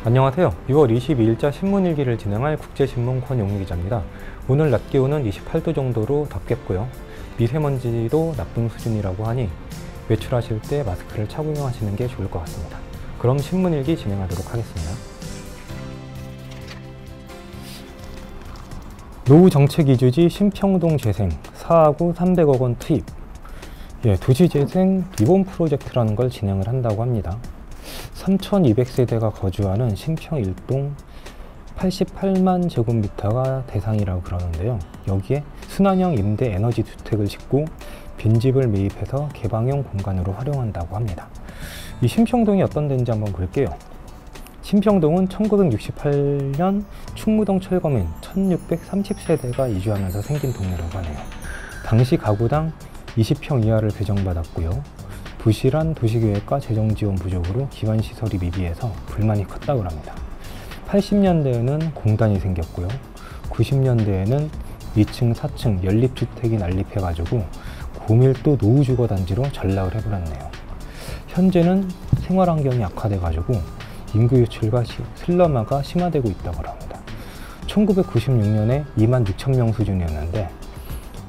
안녕하세요. 6월 22일자 신문일기를 진행할 국제신문 권용미 기자입니다. 오늘 낮 기온은 28도 정도로 덥겠고요. 미세먼지도 나쁨 수준이라고 하니 외출하실 때 마스크를 착용하시는 게 좋을 것 같습니다. 그럼 신문일기 진행하도록 하겠습니다. 노후 정책 이주지 신평동 재생 사하구 300억 원 투입. 도시 재생 리본 프로젝트라는 걸 진행을 한다고 합니다. 3,200세대가 거주하는 신평 1동 88만 제곱미터가 대상이라고 그러는데요. 여기에 순환형 임대 에너지 주택을 짓고 빈집을 매입해서 개방형 공간으로 활용한다고 합니다. 이 신평동이 어떤 데인지 한번 볼게요. 신평동은 1968년 충무동 철거민 1630세대가 이주하면서 생긴 동네라고 하네요. 당시 가구당 20평 이하를 배정받았고요. 부실한 도시계획과 재정지원 부족으로 기반시설이 미비해서 불만이 컸다고 합니다. 80년대에는 공단이 생겼고요. 90년대에는 2층, 4층 연립주택이 난립해가지고 고밀도 노후주거단지로 전락을 해버렸네요. 현재는 생활환경이 악화돼가지고 인구 유출과 슬럼화가 심화되고 있다고 합니다. 1996년에 26,000명 수준이었는데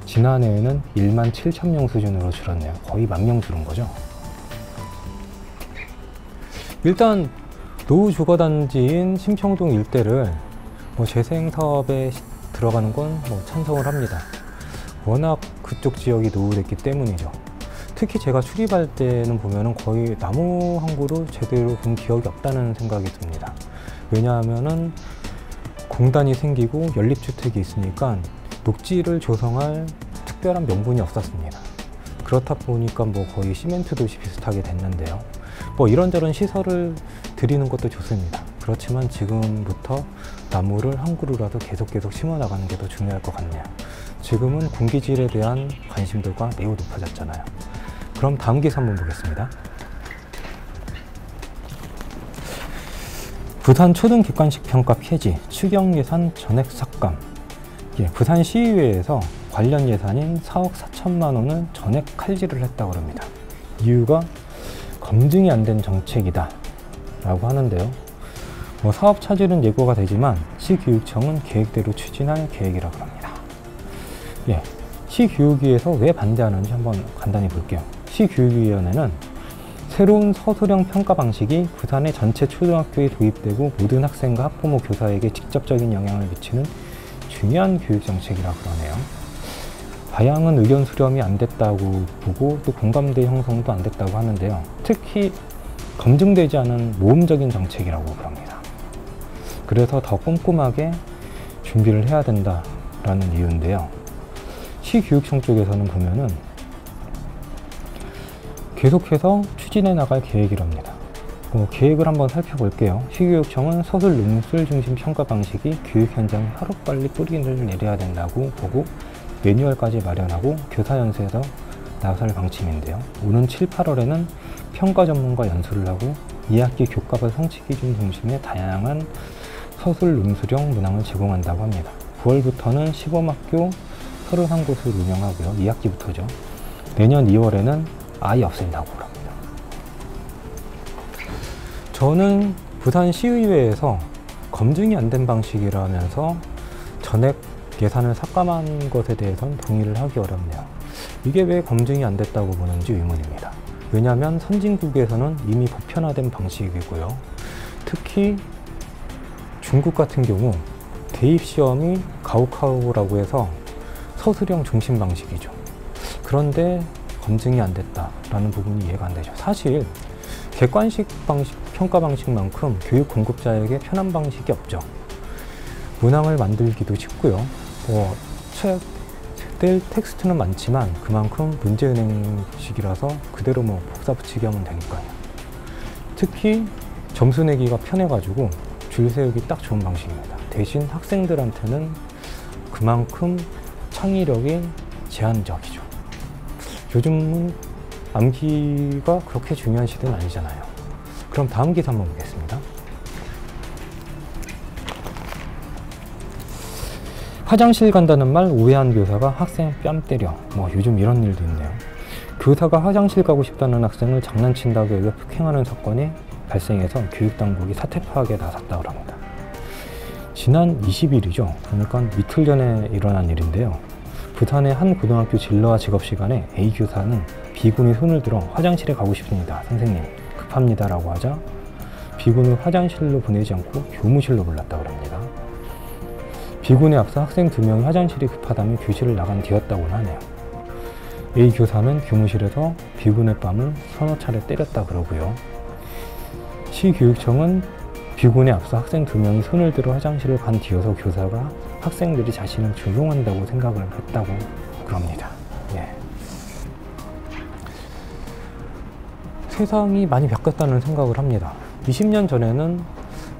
지난해에는 17,000명 수준으로 줄었네요. 거의 10,000명 줄은 거죠. 일단 노후주거단지인 신평동 일대를 재생 사업에 들어가는 건 찬성을 합니다. 워낙 그쪽 지역이 노후됐기 때문이죠. 특히 제가 출입할 때는 보면은 거의 나무 한 그루 제대로 본 기억이 없다는 생각이 듭니다. 왜냐하면은 공단이 생기고 연립주택이 있으니까 녹지를 조성할 특별한 명분이 없었습니다. 그렇다 보니까 거의 시멘트 도시 비슷하게 됐는데요. 이런저런 시설을 드리는 것도 좋습니다. 그렇지만 지금부터 나무를 한 그루라도 계속 심어 나가는 게 더 중요할 것 같네요. 지금은 공기질에 대한 관심도가 매우 높아졌잖아요. 그럼 다음 기사 한번 보겠습니다. 부산 초등 객관식 평가 폐지, 추경 예산 전액 삭감. 부산시의회에서 관련 예산인 4억 4천만 원을 전액 칼질을 했다고 합니다. 이유가 검증이 안 된 정책이다 라고 하는데요. 사업 차질은 예고가 되지만 시교육청은 계획대로 추진할 계획이라고 합니다. 시교육위에서 왜 반대하는지 한번 간단히 볼게요. 시교육위원회는 새로운 서술형 평가 방식이 부산의 전체 초등학교에 도입되고 모든 학생과 학부모 교사에게 직접적인 영향을 미치는 중요한 교육정책이라고 그러네요. 다양한 의견 수렴이 안 됐다고 보고 또 공감대 형성도 안 됐다고 하는데요. 특히 검증되지 않은 모험적인 정책이라고 그럽니다. 그래서 더 꼼꼼하게 준비를 해야 된다라는 이유인데요. 시교육청 쪽에서는 보면은 계속해서 추진해 나갈 계획이랍니다. 계획을 한번 살펴볼게요. 시교육청은 서술 논술 중심 평가 방식이 교육 현장에 하루빨리 뿌리를 내려야 된다고 보고 매뉴얼까지 마련하고 교사 연수에서 나설 방침인데요. 오는 7, 8월에는 평가 전문가 연수를 하고 2학기 교과서 성취 기준 중심의 다양한 서술 논술형 문항을 제공한다고 합니다. 9월부터는 시범학교 31곳을 운영하고요. 2학기부터죠. 내년 2월에는 아예 없앤다고 합니다. 저는 부산시의회에서 검증이 안 된 방식이라면서 전액 예산을 삭감한 것에 대해서는 동의를 하기 어렵네요. 이게 왜 검증이 안 됐다고 보는지 의문입니다. 왜냐하면 선진국에서는 이미 보편화된 방식이고요. 특히 중국 같은 경우 대입시험이 가오카오라고 해서 서술형 중심 방식이죠. 그런데 검증이 안 됐다라는 부분이 이해가 안 되죠. 사실 객관식 방식, 평가 방식만큼 교육 공급자에게 편한 방식이 없죠. 문항을 만들기도 쉽고요. 될 텍스트는 많지만 그만큼 문제은행식이라서 그대로 복사 붙이기 하면 되니까요. 특히 점수 내기가 편해가지고 줄 세우기 딱 좋은 방식입니다. 대신 학생들한테는 그만큼 창의력이 제한적이죠. 요즘은 암기가 그렇게 중요한 시대는 아니잖아요. 그럼 다음 기사 한번 보겠습니다. 화장실 간다는 말 오해한 교사가 학생 뺨 때려. 요즘 이런 일도 있네요. 교사가 화장실 가고 싶다는 학생을 장난친다고 해서 폭행하는 사건이 발생해서 교육당국이 사태 파악에 나섰다고 합니다. 지난 20일이죠. 그러니까 이틀 전에 일어난 일인데요. 부산의 한 고등학교 진로와 직업 시간에 A 교사는 B군이 손을 들어 화장실에 가고 싶습니다. 선생님, 급합니다. 라고 하자 B군을 화장실로 보내지 않고 교무실로 불렀다고 합니다. B군에 앞서 학생 2명이 화장실이 급하다며 교실을 나간 뒤였다고 하네요. A 교사는 교무실에서 B군의 뺨을 서너 차례 때렸다 그러고요. 시교육청은 B군에 앞서 학생 2명이 손을 들어 화장실을 간 뒤여서 교사가 학생들이 자신을 조종한다고 생각을 했다고 그럽니다. 예. 세상이 많이 바뀌었다는 생각을 합니다. 20년 전에는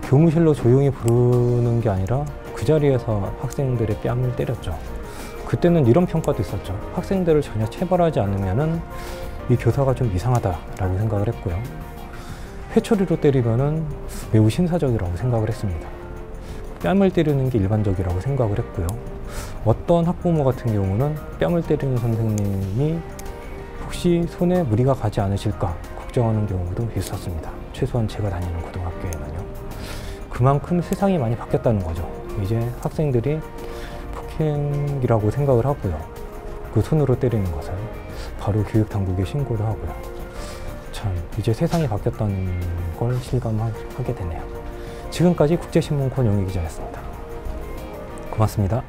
교무실로 조용히 부르는 게 아니라 그 자리에서 학생들의 뺨을 때렸죠. 그때는 이런 평가도 있었죠. 학생들을 전혀 체벌하지 않으면은 이 교사가 좀 이상하다라고 생각을 했고요. 회초리로 때리면은 매우 신사적이라고 생각을 했습니다. 뺨을 때리는 게 일반적이라고 생각을 했고요. 어떤 학부모 같은 경우는 뺨을 때리는 선생님이 혹시 손에 무리가 가지 않으실까 걱정하는 경우도 있었습니다. 최소한 제가 다니는 고등학교에는요. 그만큼 세상이 많이 바뀌었다는 거죠. 이제 학생들이 폭행이라고 생각을 하고요. 그 손으로 때리는 것을 바로 교육당국에 신고를 하고요. 참 이제 세상이 바뀌었다는 걸 실감하게 되네요. 지금까지 국제신문 권영희 기자였습니다. 고맙습니다.